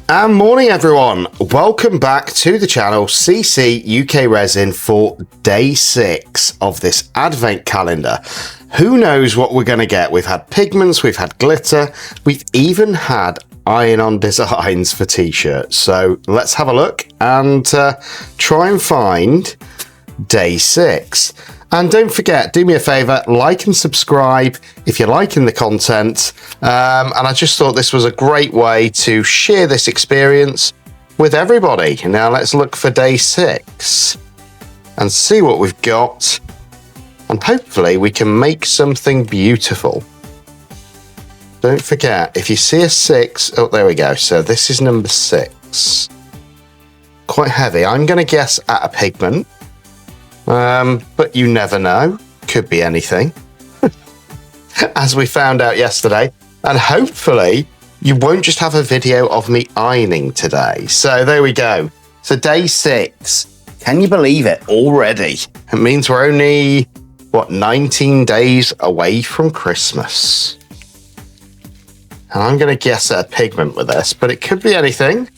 And morning everyone, welcome back to the channel CCUK Resin for day 6 of this advent calendar. Who knows what we're going to get? We've had pigments, we've had glitter, we've even had iron-on designs for t-shirts. So let's have a look and try and find day 6. And don't forget, do me a favor, like and subscribe if you're liking the content. And I just thought this was a great way to share this experience with everybody. Now let's look for day 6 and see what we've got. And hopefully we can make something beautiful. Don't forget, if you see a 6, oh, there we go. So this is number 6. Quite heavy. I'm going to guess at a pigment. But you never know, could be anything, as we found out yesterday. And hopefully you won't just have a video of me ironing today. So there we go. So day 6, can you believe it already? It means we're only, what, 19 days away from Christmas. And I'm going to guess at a pigment with this, but it could be anything.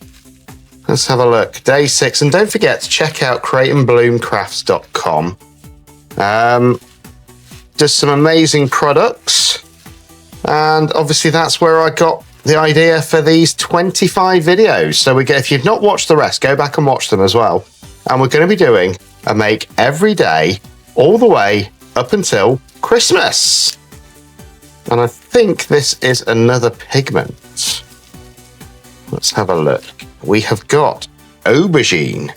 Let's have a look. Day 6. And don't forget to check out createandbloomcrafts.com. Does some amazing products. And obviously that's where I got the idea for these 25 videos. So if you've not watched the rest, go back and watch them as well. And we're going to be doing a make every day all the way up until Christmas. And I think this is another pigment. Let's have a look. We have got Aubergine,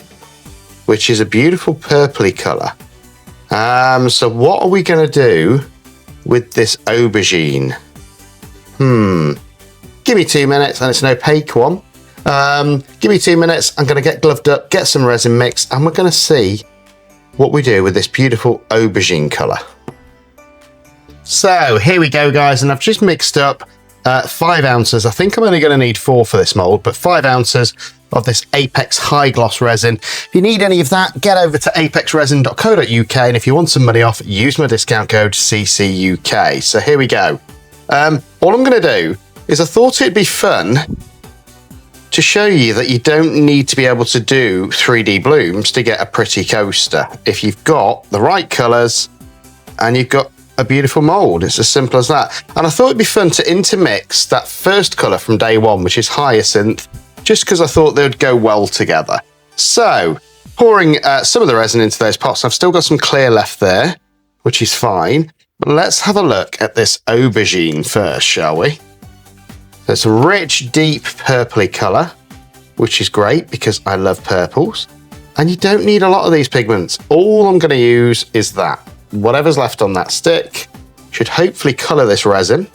which is a beautiful purpley colour. So what are we going to do with this Aubergine? Give me 2 minutes, and it's an opaque one. Give me 2 minutes. I'm going to get gloved up, get some resin mixed, and we're going to see what we do with this beautiful Aubergine colour. So here we go, guys, and I've just mixed up 5 ounces. I think I'm only going to need 4 for this mold, but 5 ounces of this Apex high gloss resin. If you need any of that, get over to apexresin.co.uk, and if you want some money off, use my discount code CCUK. So here we go. All I'm going to do is I thought it'd be fun to show you that you don't need to be able to do 3D blooms to get a pretty coaster. If you've got the right colours and you've got a beautiful mold, it's as simple as that. And I thought it'd be fun to intermix that first colour from day 1, which is hyacinth, just because I thought they would go well together. So pouring some of the resin into those pots. I've still got some clear left there, which is fine. But let's have a look at this Aubergine first, shall we? So it's a rich, deep purpley colour, which is great because I love purples. And you don't need a lot of these pigments. All I'm going to use is that. Whatever's left on that stick should hopefully colour this resin.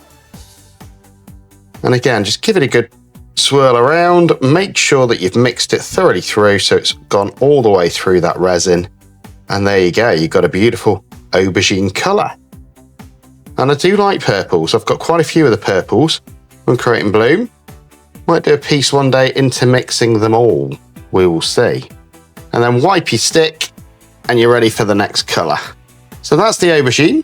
And again, just give it a good swirl around. Make sure that you've mixed it thoroughly through so it's gone all the way through that resin. And there you go, you've got a beautiful aubergine colour. And I do like purples. I've got quite a few of the purples from Create and Bloom. Might do a piece one day intermixing them all. We will see. And then wipe your stick and you're ready for the next colour. So that's the aubergine.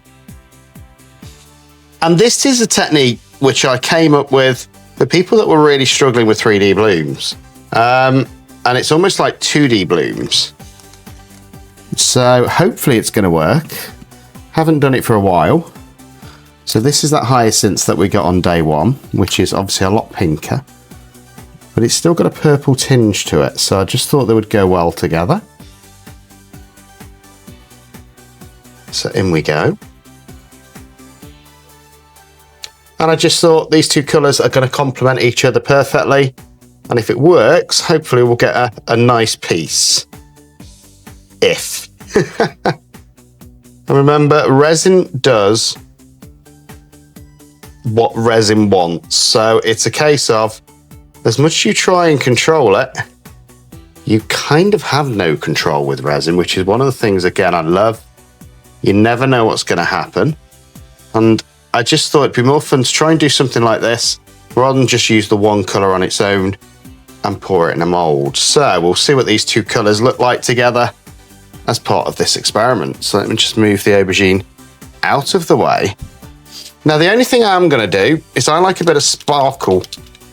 And this is a technique which I came up with for people that were really struggling with 3D blooms. And it's almost like 2D blooms. So hopefully it's going to work. Haven't done it for a while. So this is that hyacinth that we got on day 1, which is obviously a lot pinker. But it's still got a purple tinge to it. So I just thought they would go well together. So in we go. And I just thought these two colours are going to complement each other perfectly. And if it works, hopefully we'll get a nice piece. If. And remember, resin does what resin wants. So it's a case of, as much as you try and control it, you kind of have no control with resin, which is one of the things, again, I love. You never know what's going to happen. And I just thought it'd be more fun to try and do something like this rather than just use the one colour on its own and pour it in a mould. So we'll see what these two colours look like together as part of this experiment. So let me just move the aubergine out of the way. Now the only thing I'm going to do is I like a bit of sparkle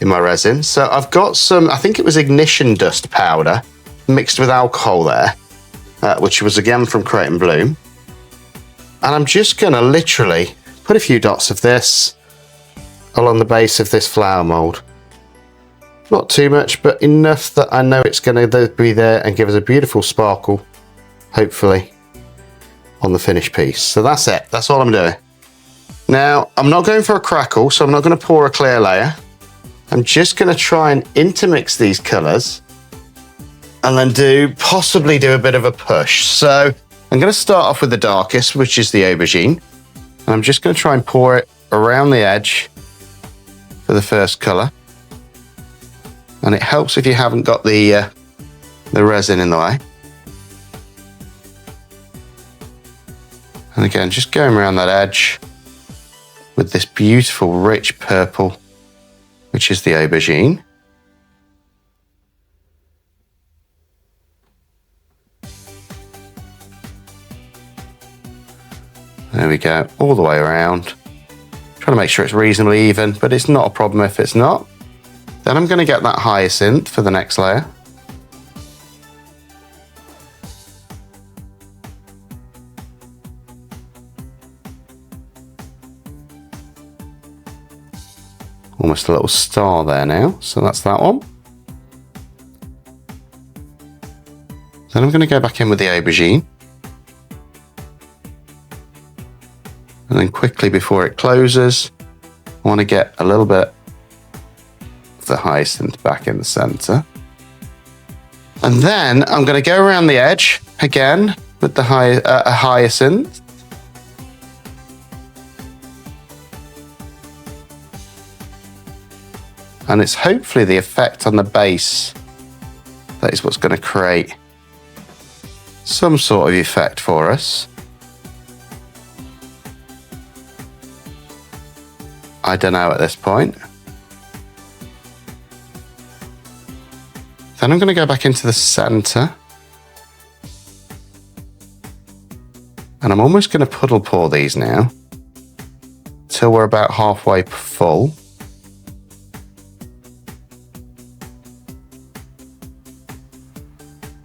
in my resin. So I've got some, I think it was ignition dust powder mixed with alcohol there, which was again from Create and Bloom. And I'm just gonna literally put a few dots of this along the base of this flower mold. Not too much, but enough that I know it's gonna be there and give us a beautiful sparkle, hopefully, on the finished piece. So that's it, that's all I'm doing. Now, I'm not going for a crackle, so I'm not gonna pour a clear layer. I'm just gonna try and intermix these colors and then possibly do a bit of a push. So I'm gonna start off with the darkest, which is the Aubergine. And I'm just gonna try and pour it around the edge for the first color. And it helps if you haven't got the resin in the way. And again, just going around that edge with this beautiful rich purple, which is the Aubergine. There we go, all the way around. Trying to make sure it's reasonably even, but it's not a problem if it's not. Then I'm going to get that hyacinth for the next layer. Almost a little star there now, so that's that one. Then I'm going to go back in with the Aubergine. And then quickly before it closes, I want to get a little bit of the hyacinth back in the center. And then I'm going to go around the edge again with the hyacinth. And it's hopefully the effect on the base that is what's going to create some sort of effect for us. I don't know at this point. Then I'm going to go back into the center. And I'm almost going to puddle pour these now till we're about halfway full.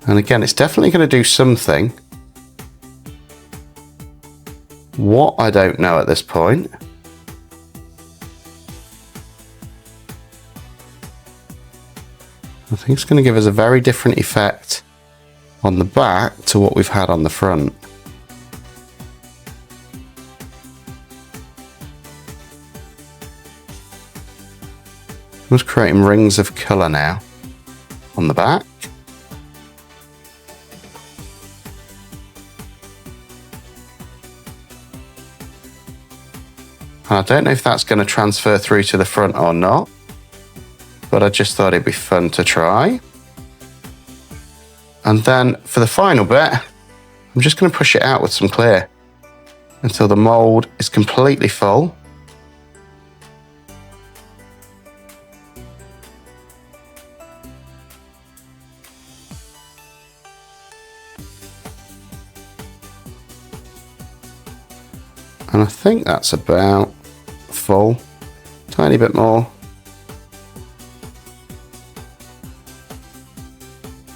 And again, it's definitely going to do something. What, I don't know at this point. I think it's going to give us a very different effect on the back to what we've had on the front. I'm just creating rings of colour now on the back. And I don't know if that's going to transfer through to the front or not, but I just thought it'd be fun to try. And then for the final bit, I'm just going to push it out with some clear until the mould is completely full. And I think that's about full, tiny bit more.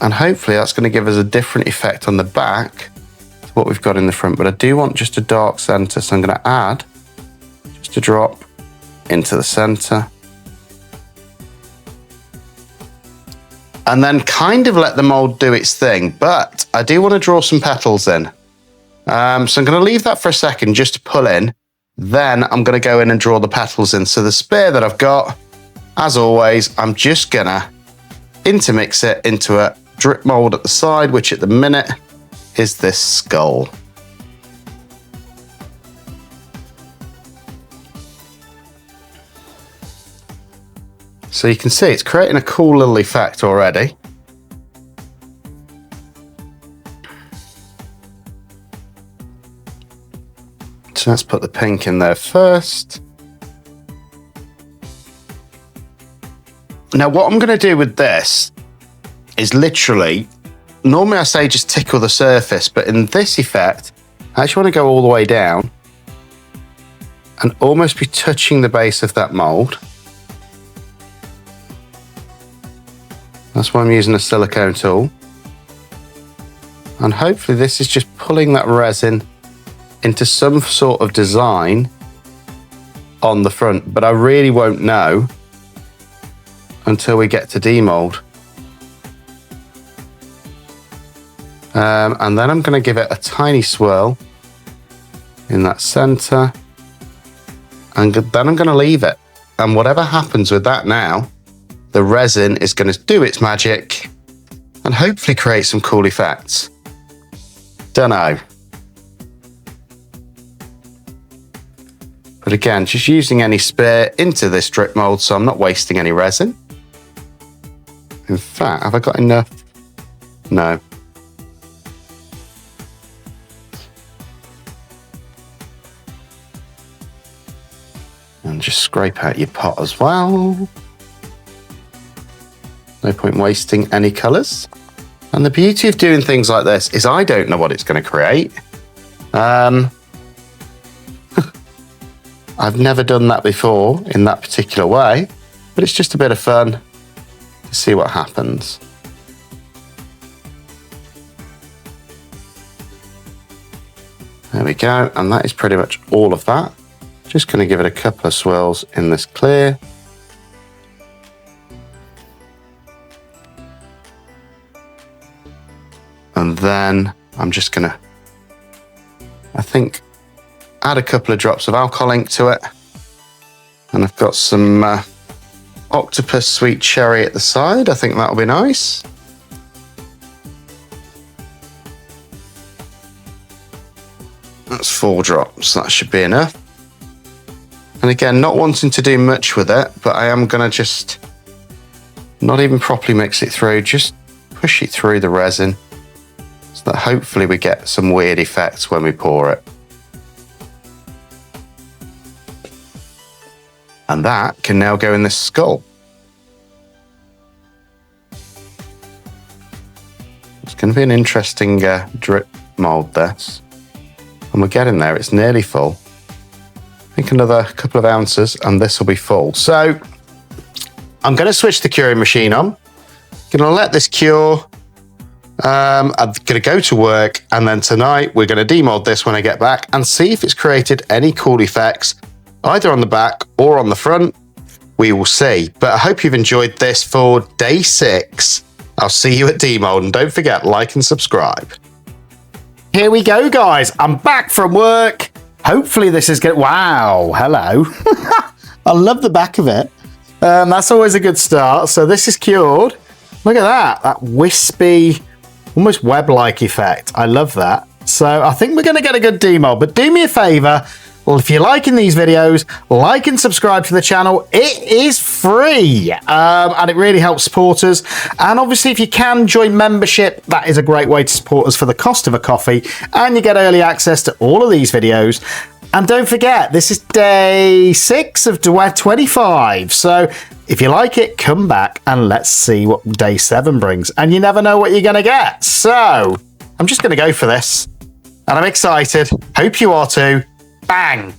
And hopefully that's going to give us a different effect on the back to what we've got in the front. But I do want just a dark center, so I'm going to add just a drop into the center. And then kind of let the mold do its thing. But I do want to draw some petals in. So I'm going to leave that for a second just to pull in. Then I'm going to go in and draw the petals in. So the spare that I've got, as always, I'm just going to intermix it into a drip mold at the side, which at the minute is this skull. So you can see it's creating a cool little effect already. So let's put the pink in there first. Now what I'm going to do with this is literally, normally I say just tickle the surface, but in this effect, I actually want to go all the way down and almost be touching the base of that mold. That's why I'm using a silicone tool. And hopefully this is just pulling that resin into some sort of design on the front, but I really won't know until we get to demould. And then I'm going to give it a tiny swirl in that center, and then I'm going to leave it. And whatever happens with that now, the resin is going to do its magic and hopefully create some cool effects. Dunno. But again, just using any spare into this drip mold, so I'm not wasting any resin. In fact, have I got enough? No. And just scrape out your pot as well. No point wasting any colours. And the beauty of doing things like this is I don't know what it's going to create. I've never done that before in that particular way, but it's just a bit of fun to see what happens. There we go, and that is pretty much all of that. Just going to give it a couple of swirls in this clear. And then I'm just going to, I think, add a couple of drops of alcohol ink to it. And I've got some octopus sweet cherry at the side. I think that'll be nice. That's 4 drops. That should be enough. And again, not wanting to do much with it, but I am going to just not even properly mix it through, just push it through the resin so that hopefully we get some weird effects when we pour it. And that can now go in this skull. It's going to be an interesting drip mold, this. And we're getting there, it's nearly full. I think another couple of ounces and this will be full. So I'm going to switch the curing machine on. Going to let this cure. I'm going to go to work, and then tonight we're going to demold this when I get back and see if it's created any cool effects either on the back or on the front. We will see. But I hope you've enjoyed this for day 6. I'll see you at demold, and don't forget, like and subscribe. Here we go, guys. I'm back from work. Hopefully this is good. Wow, hello. I love the back of it. That's always a good start. So this is cured. Look at that wispy, almost web-like effect. I love that. So I think we're going to get a good demold, but do me a favor. Well, if you're liking these videos, like and subscribe to the channel. It is free, and it really helps support us. And obviously, if you can join membership, that is a great way to support us for the cost of a coffee, and you get early access to all of these videos. And don't forget, this is day 6 of 25. So if you like it, come back and let's see what day 7 brings. And you never know what you're going to get. So I'm just going to go for this, and I'm excited. Hope you are too. Bang!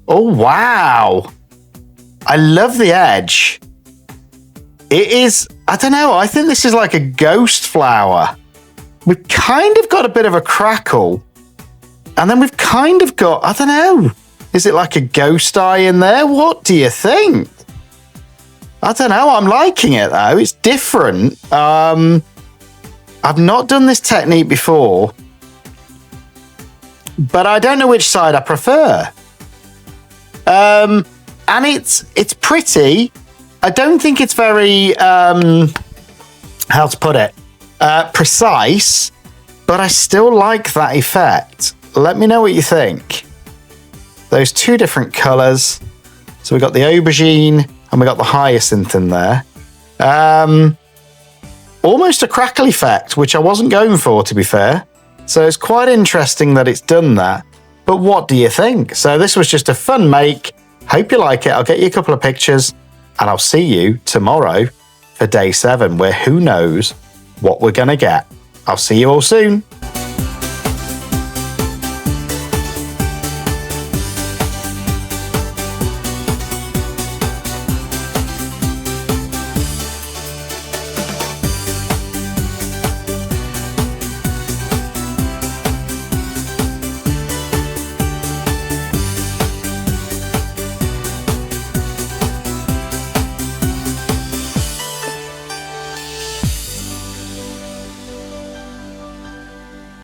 Oh, wow. I love the edge. It is, I don't know, I think this is like a ghost flower. We've kind of got a bit of a crackle. And then we've kind of got, I don't know, is it like a ghost eye in there? What do you think? I don't know, I'm liking it though. It's different. I've not done this technique before, but I don't know which side I prefer. And it's pretty. I don't think it's very, how to put it, precise, but I still like that effect. Let me know what you think. Those 2 different colours. So we got the aubergine and we got the hyacinth in there. Almost a crackle effect, which I wasn't going for, to be fair. So it's quite interesting that it's done that. But what do you think? So this was just a fun make. Hope you like it. I'll get you a couple of pictures, and I'll see you tomorrow for day 7, where who knows what we're going to get. I'll see you all soon.